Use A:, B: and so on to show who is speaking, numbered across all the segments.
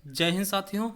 A: जय हिंद साथियों।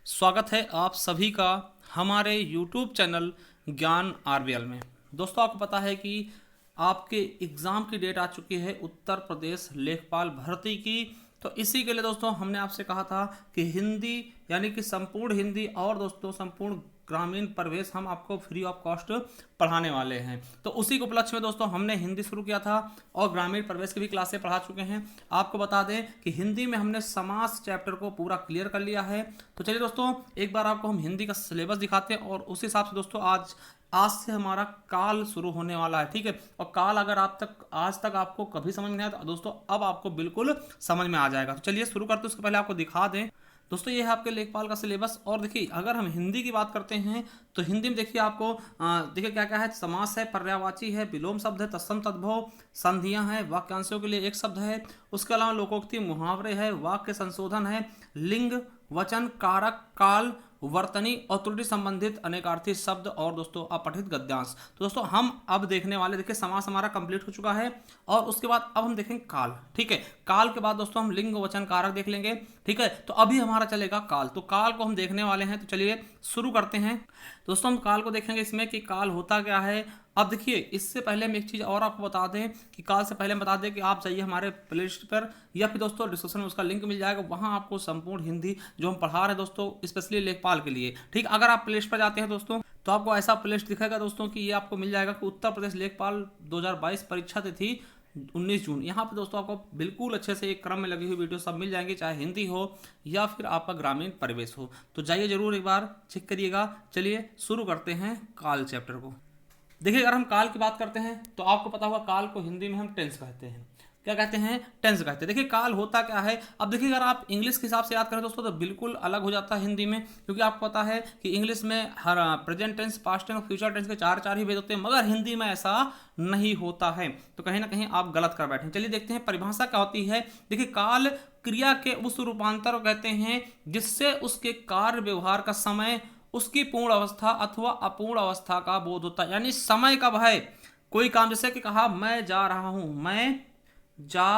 A: स्वागत है आप सभी का हमारे YouTube चैनल ज्ञान आरबीएल में। दोस्तों, आपको पता है कि आपके एग्ज़ाम की डेट आ चुकी है उत्तर प्रदेश लेखपाल भर्ती की। तो इसी के लिए दोस्तों हमने आपसे कहा था कि हिंदी यानी कि संपूर्ण हिंदी और दोस्तों संपूर्ण ग्रामीण प्रवेश हम आपको फ्री ऑफ कॉस्ट पढ़ाने वाले हैं। तो उसी के उपलक्ष्य में दोस्तों हमने हिंदी शुरू किया था और ग्रामीण प्रवेश की भी क्लासें पढ़ा चुके हैं। आपको बता दें कि हिंदी में हमने समास चैप्टर को पूरा क्लियर कर लिया है। तो चलिए दोस्तों, एक बार आपको हम हिंदी का सिलेबस दिखाते हैं और उस हिसाब से दोस्तों आज आज से हमारा काल शुरू होने वाला है। ठीक है, और काल अगर आज तक आपको कभी समझ में नहीं आया तो दोस्तों अब आपको बिल्कुल समझ में आ जाएगा। तो चलिए शुरू करते हैं। उसके पहले आपको दिखा दें दोस्तों, ये है आपके लेखपाल का सिलेबस। और देखिए, अगर हम हिंदी की बात करते हैं तो हिंदी में देखिए आपको देखिए क्या क्या है। समास है, पर्यायवाची है, विलोम शब्द है, तत्सम तद्भव, संधियां हैं, वाक्यांशों के लिए एक शब्द है। उसके अलावा लोकोक्ति, मुहावरे है, वाक्य संशोधन है, लिंग, वचन, कारक, काल, वर्तनी और त्रुटि संबंधित अनेकार्थी शब्द और दोस्तों अपठित गद्यांश। तो दोस्तों हम अब देखने वाले, देखिए समास हमारा कंप्लीट हो चुका है और उसके बाद अब हम देखेंगे काल। ठीक है, काल के बाद दोस्तों हम लिंग, वचन, कारक देख लेंगे। ठीक है, तो अभी हमारा चलेगा काल। तो काल को हम देखने वाले हैं। तो चलिए शुरू करते हैं। दोस्तों हम काल को देखेंगे इसमें कि काल होता क्या है। अब देखिए, इससे पहले हम एक चीज़ और आपको बता दें कि काल से पहले हम बता दें कि आप जाइए हमारे प्ले लिस्ट पर या फिर दोस्तों डिस्क्रिप्शन में उसका लिंक मिल जाएगा। वहाँ आपको संपूर्ण हिंदी जो हम पढ़ा रहे हैं दोस्तों स्पेशली लेखपाल के लिए, ठीक, अगर आप प्ले लिस्ट पर जाते हैं दोस्तों तो आपको ऐसा प्ले लिस्ट दिखेगा दोस्तों कि ये आपको मिल जाएगा कि उत्तर प्रदेश लेखपाल 2022 परीक्षा तिथि 19 जून। यहाँ पे दोस्तों आपको बिल्कुल अच्छे से एक क्रम में लगी हुई वीडियो सब मिल जाएंगी, चाहे हिंदी हो या फिर आपका ग्रामीण परिवेश हो। तो जाइए जरूर एक बार चेक करिएगा। चलिए शुरू करते हैं काल चैप्टर को। देखिए, अगर हम काल की बात करते हैं तो आपको पता होगा काल को हिंदी में हम टेंस कहते हैं। क्या कहते हैं? टेंस कहते हैं। देखिए काल होता क्या है। अब देखिए, अगर आप इंग्लिश के हिसाब से याद करें दोस्तों तो बिल्कुल अलग हो जाता है हिंदी में, क्योंकि आपको पता है कि इंग्लिश में हर प्रेजेंट टेंस, पास्ट टेंस और फ्यूचर टेंस के चार चार ही भेद होते हैं, मगर हिंदी में ऐसा नहीं होता है। तो कहीं ना कहीं आप गलत कर बैठे। चलिए देखते हैं परिभाषा क्या होती है। देखिए, काल क्रिया के उस रूपांतर को कहते हैं जिससे उसके कार्य व्यवहार का समय उसकी पूर्ण अवस्था अथवा अपूर्ण अवस्था का बोध होता है। यानी समय कब है, कोई काम, जैसे कि कहा मैं जा रहा हूं, मैं जा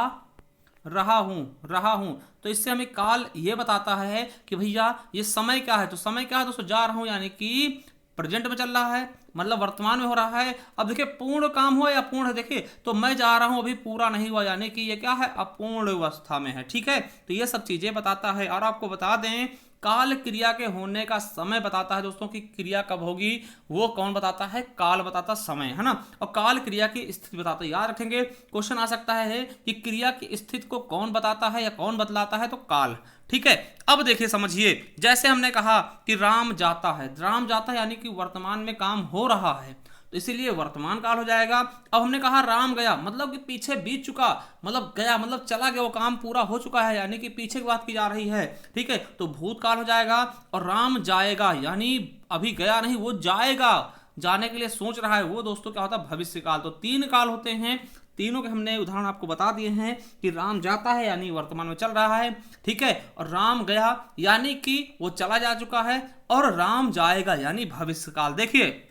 A: रहा हूं, तो इससे हमें काल ये बताता है कि भैया ये समय क्या है। तो समय क्या है दोस्तों? जा रहा हूं, यानी कि प्रेजेंट में चल रहा है, मतलब वर्तमान में हो रहा है। अब देखिए, पूर्ण काम हुआ या अपूर्ण है। देखिए, तो मैं जा रहा हूं अभी पूरा नहीं हुआ, यानी कि ये क्या है, अपूर्ण अवस्था में है। ठीक है, तो ये सब चीजें बताता है। और आपको बता दें, काल क्रिया के होने का समय बताता है दोस्तों कि क्रिया कब होगी, वो कौन बताता है? काल बताता समय, है ना। और काल क्रिया की स्थिति बताता है। याद रखेंगे, क्वेश्चन आ सकता है कि क्रिया की स्थिति को कौन बताता है या कौन बतलाता है, तो काल। ठीक है, अब देखिए समझिए, जैसे हमने कहा कि राम जाता है, राम जाता है यानी कि वर्तमान में काम हो रहा है, तो इसीलिए वर्तमान काल हो जाएगा। अब हमने कहा राम गया, मतलब कि पीछे बीत चुका, मतलब गया मतलब चला गया, वो काम पूरा हो चुका है, यानी कि पीछे की बात की जा रही है। ठीक है, तो भूतकाल हो जाएगा। और राम जाएगा यानी अभी गया नहीं, वो जाएगा, जाने के लिए सोच रहा है, वो दोस्तों क्या होता है? भविष्य काल। तो तीन काल होते हैं, तीनों के हमने उदाहरण आपको बता दिए हैं कि राम जाता है यानी वर्तमान में चल रहा है। ठीक है, और राम गया यानी कि वो चला जा चुका है, और राम जाएगा यानी भविष्य काल। देखिए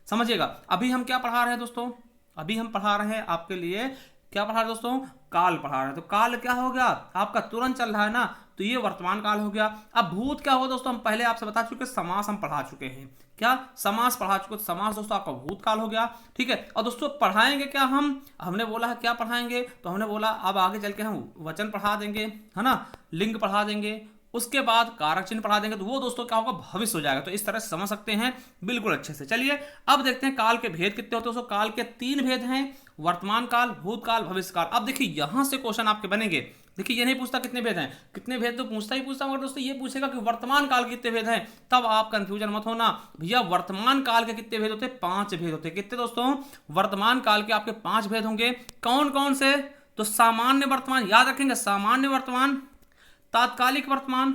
A: समझिएगा, अभी हम क्या पढ़ा रहे हैं दोस्तों? अभी हम पढ़ा रहे हैं आपके लिए, क्या पढ़ा रहे हैं दोस्तों? काल पढ़ा रहे हैं। तो काल क्या हो गया आपका? तुरंत चल रहा है ना, तो ये वर्तमान काल हो गया। अब भूत क्या हो दोस्तों? हम पहले आपसे बता चुके, समास हम पढ़ा चुके हैं। क्या समास पढ़ा चुके? समास दोस्तों आपका भूतकाल हो गया। ठीक है, और दोस्तों पढ़ाएंगे क्या हमने बोला है क्या पढ़ाएंगे, तो हमने बोला अब आगे चल के हम वचन पढ़ा देंगे, है ना, लिंग पढ़ा देंगे, उसके बाद कारक चिन्ह पढ़ा देंगे। तो वो दोस्तों क्या होगा? भविष्य हो जाएगा। तो इस तरह से समझ सकते हैं बिल्कुल अच्छे से। चलिए अब देखते हैं काल के भेद कितने होते हैं। दोस्तों काल के तीन भेद हैं, वर्तमान काल, भूतकाल, भविष्य काल। अब देखिए यहां से क्वेश्चन आपके बनेंगे। देखिए, ये नहीं पूछता कितने भेद हैं, कितने भेद तो पूछता ही पूछता, मगर दोस्तों ये पूछेगा कि वर्तमान काल के कितने भेद हैं। तब आप कंफ्यूजन मत होना भैया, वर्तमान काल के कितने भेद होते हैं? 5 भेद होते हैं। कितने दोस्तों? वर्तमान काल के आपके 5 भेद होंगे। कौन कौन से? तो सामान्य वर्तमान, याद रखेंगे, सामान्य वर्तमान, तात्कालिक वर्तमान,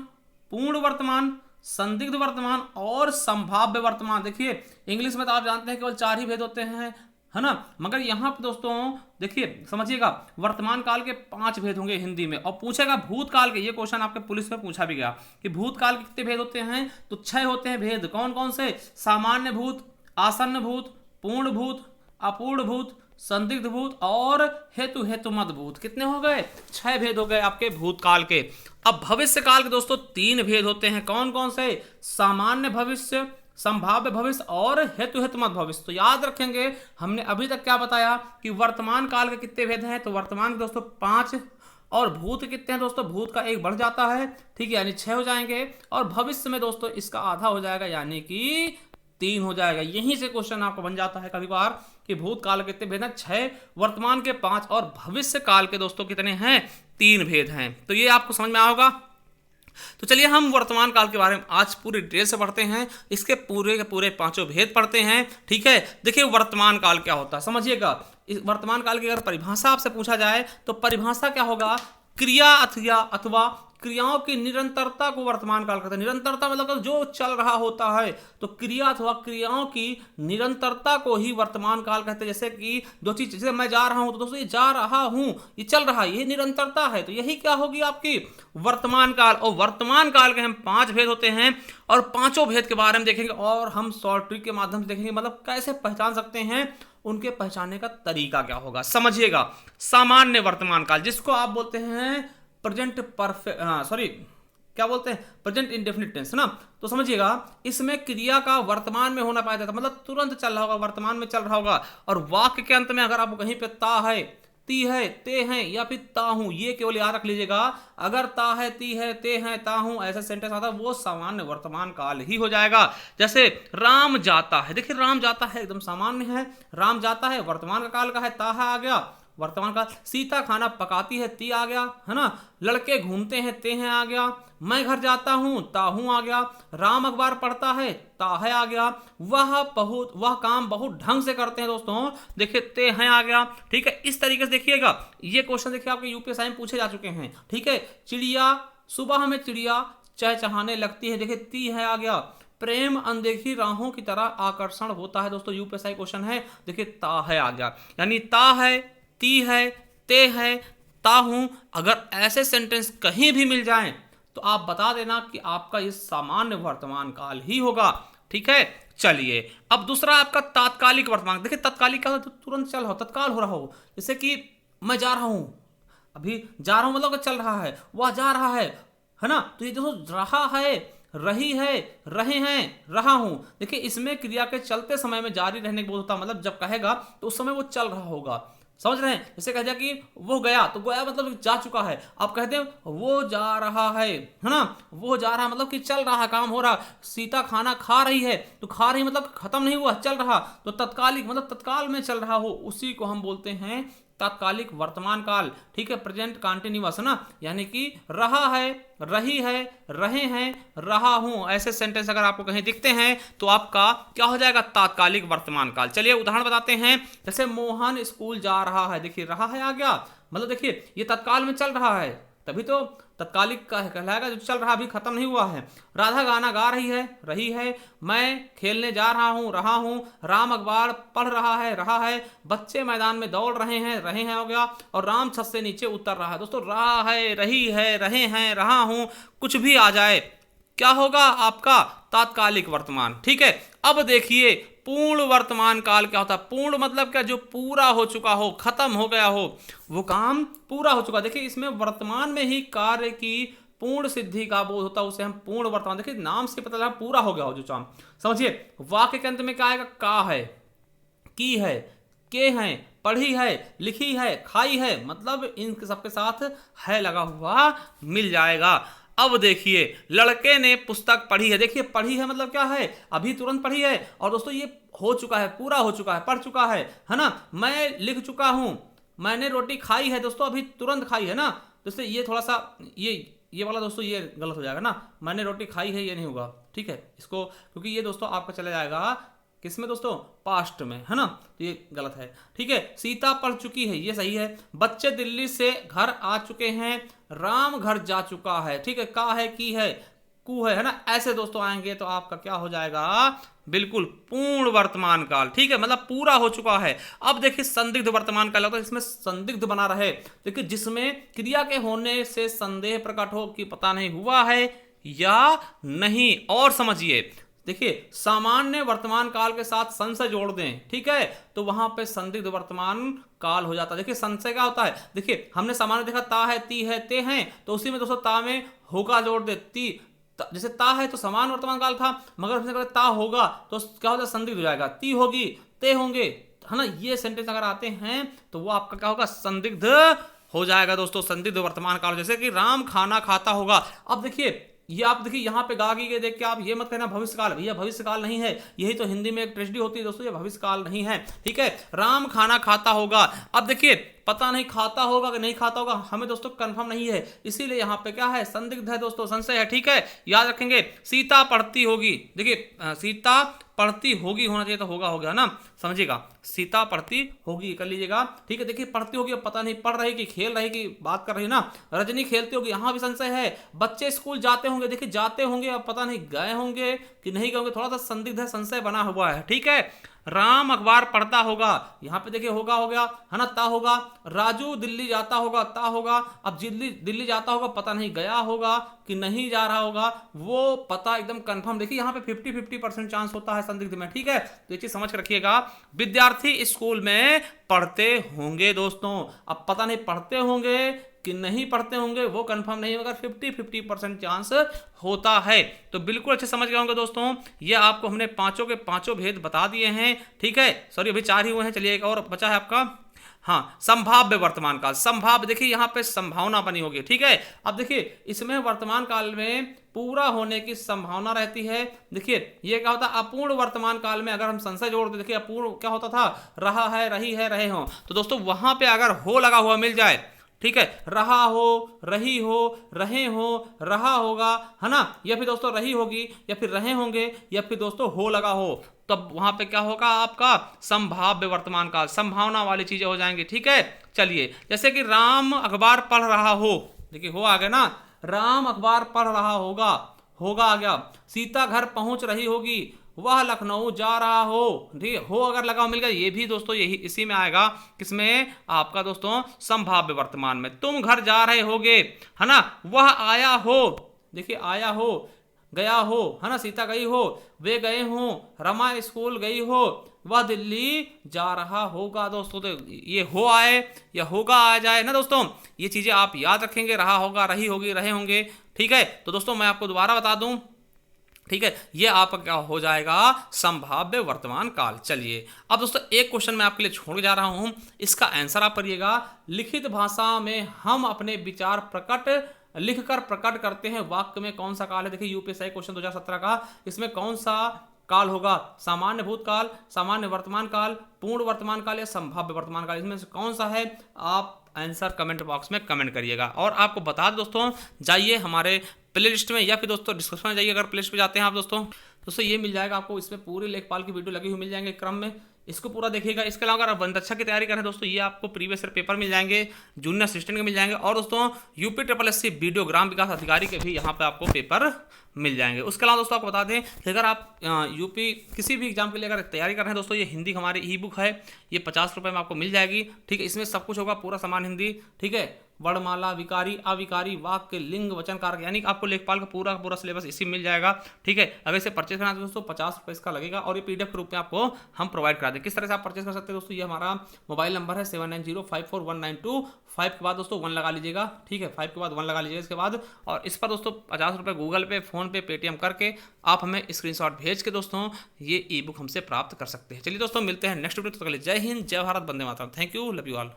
A: पूर्ण वर्तमान, संदिग्ध वर्तमान और संभाव्य वर्तमान। देखिए इंग्लिश में तो आप जानते हैं केवल 4 ही भेद होते हैं, है ना, मगर यहाँ पे दोस्तों देखिए समझिएगा, वर्तमान काल के 5 भेद होंगे हिंदी में। और पूछेगा भूतकाल के, ये क्वेश्चन आपके पुलिस में पूछा भी गया कि भूतकाल के कितने भेद होते हैं, तो 6 होते हैं भेद। कौन कौन से? सामान्य भूत, आसन्न भूत, पूर्ण भूत, अपूर्ण भूत, संदिग्ध भूत और हेतु हेतुमत भूत। कितने हो गए? 6 भेद हो गए आपके भूतकाल के। अब भविष्य काल के दोस्तों 3 भेद होते हैं। कौन कौन से? सामान्य भविष्य, संभाव्य भविष्य और हेतु हेतुमत भविष्य। तो याद रखेंगे हमने अभी तक क्या बताया कि वर्तमान काल के कितने भेद हैं? तो वर्तमान के दोस्तों 5, और भूत कितने हैं दोस्तों? भूत का 1 बढ़ जाता है, ठीक है, यानी 6 हो जाएंगे। और भविष्य में दोस्तों इसका आधा हो जाएगा, यानी कि 3 हो जाएगा। यहीं से क्वेश्चन आपको बन जाता है कभी बार कि भूतकाल के कितने भेद हैं? 6, वर्तमान के 5 और भविष्य काल के दोस्तों कितने हैं? 3 भेद हैं। तो ये आपको समझ में आया होगा। तो चलिए हम वर्तमान काल के बारे में आज पूरी डिटेल से पढ़ते हैं, इसके पूरे के पूरे 5 भेद पढ़ते हैं, ठीक है। देखिए वर्तमान काल क्या होता है समझिएगा। इस वर्तमान काल की अगर परिभाषा आपसे पूछा जाए तो परिभाषा क्या होगा? क्रिया अथवा क्रियाओं की निरंतरता को वर्तमान काल कहते हैं। निरंतरता मतलब जो चल रहा होता है, तो क्रिया अथवा क्रियाओं की निरंतरता को ही वर्तमान काल कहते हैं। जैसे कि जो चीज, जैसे मैं जा रहा हूं तो दोस्तों ये जा रहा हूं, ये चल रहा है, ये निरंतरता है, तो यही क्या होगी आपकी वर्तमान काल। और वर्तमान काल के हम 5 भेद होते हैं और 5 भेद के बारे में देखेंगे और हम शॉर्ट ट्रिक के माध्यम से देखेंगे, मतलब कैसे पहचान सकते हैं, उनके पहचानने का तरीका क्या होगा समझिएगा। सामान्य वर्तमान काल जिसको आप बोलते हैं प्रेजेंट परफेक्ट, सॉरी क्या बोलते हैं, प्रेजेंट इंडेफिनिट टेंस ना। तो समझिएगा इसमें क्रिया का वर्तमान में होना पाया जाता, मतलब तुरंत चल रहा होगा, वर्तमान में चल रहा होगा। और वाक्य के अंत में अगर आपको कहीं पे ता है, ती है, ते हैं या फिर ता हूं, ये केवल याद रख लीजिएगा। अगर ता है, ती है, ते हैं, ता हूं ऐसा सेंटेंस आता है, वो सामान्य वर्तमान काल ही हो जाएगा। जैसे राम जाता है, देखिए राम जाता है एकदम सामान्य है, राम जाता है वर्तमान काल का है, ता है आ गया वर्तमान काल। सीता खाना पकाती है, ती आ गया, है ना। लड़के घूमते हैं, ते हैं आ गया। मैं घर जाता हूं, ता हूं आ गया। राम अखबार पढ़ता है, ता है आ गया। वह काम बहुत ढंग से करते हैं दोस्तों, देखिए ते हैं आ गया, ठीक है। इस तरीके से देखिएगा ये क्वेश्चन देखिए आपके यूपीएससी में पूछे जा चुके हैं, ठीक है। चिड़िया, सुबह में चिड़िया चहचहाने लगती है, देखिए ती है आ गया। प्रेम अनदेखी राहों की तरह आकर्षण होता है, दोस्तों यूपीएससी क्वेश्चन है, देखिए ता है आ गया। यानी ता है, ती है, ते है, ता हूं, अगर ऐसे सेंटेंस कहीं भी मिल जाएं तो आप बता देना कि आपका ये सामान्य वर्तमान काल ही होगा, ठीक है। चलिए अब दूसरा आपका तात्कालिक वर्तमान। देखिए तात्कालिक क्या होता है? तुरंत चल रहा हो, तत्काल हो रहा हो। जैसे कि मैं जा रहा हूं, अभी जा रहा हूं मतलब चल रहा है, वह जा रहा है ना। तो ये देखो रहा है, रही है, रहे हैं, रहा हूं। देखिए इसमें क्रिया के चलते समय में जारी रहने को होता, मतलब जब कहेगा तो उस समय वो चल रहा होगा, समझ रहे हैं। जैसे कह दिया कि वो गया, तो गया मतलब जा चुका है। आप कहते हैं वो जा रहा है ना, वो जा रहा मतलब कि चल रहा, काम हो रहा। सीता खाना खा रही है, तो खा रही मतलब खत्म नहीं हुआ, चल रहा। तो तत्कालिक मतलब तत्काल में चल रहा हो, उसी को हम बोलते हैं तात्कालिक वर्तमान काल, ठीक है। प्रेजेंट कंटिन्यूअस ना, यानी कि रहा है, रही है, रहे हैं, रहा हूं, ऐसे सेंटेंस अगर आपको कहीं दिखते हैं तो आपका क्या हो जाएगा? तात्कालिक वर्तमान काल। चलिए उदाहरण बताते हैं। जैसे मोहन स्कूल जा रहा है, देखिए रहा है आ गया, मतलब देखिए ये तत्काल में चल रहा है, तभी तो तत्कालिक का कहलाएगा, जो चल रहा अभी खत्म नहीं हुआ है। राधा गाना गा रही है। मैं खेलने जा रहा हूं। राम अखबार पढ़ रहा है। बच्चे मैदान में दौड़ रहे हैं हो गया। और राम छत से नीचे उतर रहा है। दोस्तों रहा है, रही है, रहे हैं, रहा हूं, कुछ भी आ जाए क्या होगा आपका? तात्कालिक वर्तमान, ठीक है। अब देखिए पूर्ण वर्तमान काल क्या होता है? पूर्ण मतलब क्या? जो पूरा हो चुका हो, खत्म हो गया हो, वो काम पूरा हो चुका। देखिए इसमें वर्तमान में ही कार्य की पूर्ण सिद्धि का बोध होता है, उसे हम पूर्ण वर्तमान, देखिए नाम से पता चला पूरा हो गया हो जो काम। समझिए वाक्य के अंत में क्या आएगा? का है, की है, के हैं, पढ़ी है, लिखी है, खाई है, मतलब इन सबके साथ है लगा हुआ मिल जाएगा। अब देखिए लड़के ने पुस्तक पढ़ी है, देखिए पढ़ी है मतलब क्या है? अभी तुरंत पढ़ी है, और दोस्तों ये हो चुका है, पूरा हो चुका है, पढ़ चुका है ना। मैं लिख चुका हूं, मैंने रोटी खाई है, दोस्तों अभी तुरंत खाई है ना। दोस्तों ये थोड़ा सा ये वाला दोस्तों ये गलत हो जाएगा ना, मैंने रोटी खाई है ये नहीं होगा, ठीक है इसको, क्योंकि ये दोस्तों आपका चला जाएगा किसमें दोस्तों? पास्ट में, है ना, तो ये गलत है, ठीक है। सीता पढ़ चुकी है, ये सही है। बच्चे दिल्ली से घर आ चुके हैं। राम घर जा चुका है, ठीक है। का है, की है, कु है ना। ऐसे दोस्तों आएंगे तो आपका क्या हो जाएगा? बिल्कुल पूर्ण वर्तमान काल, ठीक है, मतलब पूरा हो चुका है। अब देखिए संदिग्ध वर्तमान काल होता है, इसमें संदिग्ध बना रहे, देखिए जिसमें क्रिया के होने से संदेह प्रकट हो कि पता नहीं हुआ है या नहीं। और समझिए देखिए सामान्य वर्तमान काल के साथ संशय जोड़ दें, ठीक है, तो वहां पे संदिग्ध वर्तमान काल हो जाता है। देखिए संशय क्या होता है, देखिए हमने सामान्य देखा ता है, ती है, ते हैं, तो उसी में दोस्तों ता में होगा जोड़ दे, ती जैसे ता है तो समान वर्तमान काल था, मगर हमने ता होगा तो क्या होता है, संदिग्ध हो जाएगा, ती होगी, ते होंगे, है ना, ये सेंटेंस अगर आते हैं तो वो आपका क्या होगा, संदिग्ध हो जाएगा दोस्तों, संदिग्ध वर्तमान काल। जैसे कि राम खाना खाता होगा, अब देखिए ये आप देखिए यहाँ पे गागी के देख के आप ये मत कहना भविष्य काल, भैया भविष्य काल नहीं है, यही तो हिंदी में एक ट्रेजेडी होती है दोस्तों, ये भविष्य काल नहीं है, ठीक है। राम खाना खाता होगा, अब देखिए पता नहीं खाता होगा कि नहीं खाता होगा, हमें दोस्तों कंफर्म नहीं है, इसीलिए यहाँ पे क्या है, संदिग्ध है दोस्तों, संशय है, ठीक है, याद रखेंगे। सीता पढ़ती होगी, देखिए सीता पढ़ती होगी होना चाहिए, तो होगा हो गया ना, समझिएगा, सीता पढ़ती होगी कर लीजिएगा, ठीक है। देखिए पढ़ती होगी, अब पता नहीं पढ़ रही कि खेल रही की बात कर रही है ना, रजनी खेलती होगी, यहाँ भी संशय है। बच्चे स्कूल जाते होंगे, देखिए जाते होंगे, अब पता नहीं गए होंगे कि नहीं गए होंगे, थोड़ा सा संदिग्ध है, संशय बना हुआ है, ठीक है। राम अखबार पढ़ता होगा, यहाँ पे देखिए होगा हो गया, है ना, ता होगा। राजू दिल्ली जाता होगा, ता होगा, अब दिल्ली जाता होगा, पता नहीं गया होगा कि नहीं जा रहा होगा, वो पता एकदम कंफर्म, देखिए यहाँ पे 50-50% चांस होता है संदिग्ध में, ठीक है, तो ये चीज समझ कर रखिएगा। विद्यार्थी स्कूल में पढ़ते होंगे दोस्तों, अब पता नहीं पढ़ते होंगे कि नहीं पढ़ते होंगे वो कंफर्म नहीं, मगर 50-50% चांस होता है, तो बिल्कुल अच्छे समझ गए होंगे दोस्तों। ये आपको हमने पांचों के पांचों भेद बता दिए हैं, ठीक है, सॉरी अभी 4 ही हुए हैं, चलिए एक और बचा है आपका, हाँ, संभाव्य वर्तमान काल। संभाव्य देखिए यहाँ पे संभावना बनी होगी, ठीक है। अब देखिए इसमें वर्तमान काल में पूरा होने की संभावना रहती है। देखिए ये क्या होता है, अपूर्ण वर्तमान काल में अगर हम संशय जोड़ते, देखिए अपूर्ण क्या होता था, रहा है, रही है, रहे हो, तो दोस्तों वहां पे अगर हो लगा हुआ मिल जाए, ठीक है, रहा हो, रही हो, रहे हो, रहा होगा, है ना, या फिर दोस्तों रही होगी, या फिर रहे होंगे, या फिर दोस्तों हो लगा हो, तब वहां पे क्या होगा आपका, संभाव्य वर्तमान काल, संभावना वाली चीजें हो जाएंगी, ठीक है। चलिए जैसे कि राम अखबार पढ़ रहा हो, देखिए हो आ गया ना, राम अखबार पढ़ रहा होगा, होगा आ गया। सीता घर पहुंच रही होगी, वह लखनऊ जा रहा हो, ठीक हो अगर लगा मिल गया, ये भी दोस्तों यही इसी में आएगा, किसमें आपका दोस्तों, संभाव्य वर्तमान में। तुम घर जा रहे होगे, है ना, वह आया हो, देखिए आया हो, गया हो, है ना, सीता गई हो, वे गए हो, रमा स्कूल गई हो, वह दिल्ली जा रहा होगा दोस्तों, तो ये हो आए या होगा आ जाए ना दोस्तों, ये चीजें आप याद रखेंगे, रहा होगा, रही होगी, रहे होंगे, ठीक है। तो दोस्तों मैं आपको दोबारा बता दूं, ठीक है, ये आपका क्या हो जाएगा, संभाव्य वर्तमान काल। चलिए अब दोस्तों एक क्वेश्चन मैं आपके लिए छोड़ जा रहा हूं, इसका आंसर आप करिएगा। लिखित भाषा में हम अपने विचार लिखकर प्रकट करते हैं, वाक्य में कौन सा काल है। देखिए यूपीएससी क्वेश्चन 2017 का, इसमें कौन सा काल होगा, सामान्य भूतकाल, सामान्य वर्तमान काल, पूर्ण वर्तमान काल या संभाव्य वर्तमान काल, इसमें से कौन सा है, आप आंसर कमेंट बॉक्स में कमेंट करिएगा। और आपको बता दें दोस्तों, जाइए हमारे प्ले लिस्ट में या फिर दोस्तों डिस्क्रिप्शन में जाइए, अगर प्ले लिस्ट पे जाते हैं आप दोस्तों ये मिल जाएगा आपको, इसमें पूरी लेखपाल की वीडियो लगी हुई मिल जाएंगे क्रम में, इसको पूरा देखिएगा। इसके अलावा अगर वनरक्षा की तैयारी करें दोस्तों, ये आपको प्रीवियस ईयर पेपर मिल जाएंगे, जूनियर असिस्टेंट के मिल जाएंगे, और दोस्तों यूपी SSC वीडियो ग्राम विकास अधिकारी के भी यहाँ पे आपको पेपर मिल जाएंगे। उसके अलावा दोस्तों आपको बता दें कि अगर आप यूपी किसी भी एग्जाम के लिए अगर तैयारी कर रहे हैं दोस्तों, ये हिंदी हमारी ई बुक है, ये 50 रुपये में आपको मिल जाएगी, ठीक है। इसमें सब कुछ होगा, पूरा समान हिंदी, ठीक है, वर्णमाला, विकारी, अविकारी, वाक्य, लिंग, वचन, कारक, यानी कि आपको लेखपाल का पूरा सिलेबस इसी मिल जाएगा, ठीक है। अगर इसे परचेज करना है तो दोस्तों 50 रुपये इसका लगेगा, और ये PDF के रूप में आपको हम प्रोवाइड करा दें। किस तरह से आप परचेज कर सकते हैं दोस्तों, ये हमारा मोबाइल नंबर है 79054192, के बाद दोस्तों 1 लगा लीजिएगा, ठीक है, 5 के बाद 1 लगा लीजिएगा इसके बाद, और इस पर दोस्तों 50 रुपये गूगल पे, फोन पे, पेटीएम करके आप हमें स्क्रीनशॉट भेज के दोस्तों ये ई बुक हमसे प्राप्त कर सकते हैं। चलिए दोस्तों मिलते हैं नेक्स्ट वीडियो, तो जय हिंद, जय भारत, वंदे मातरम, thank you, love you all.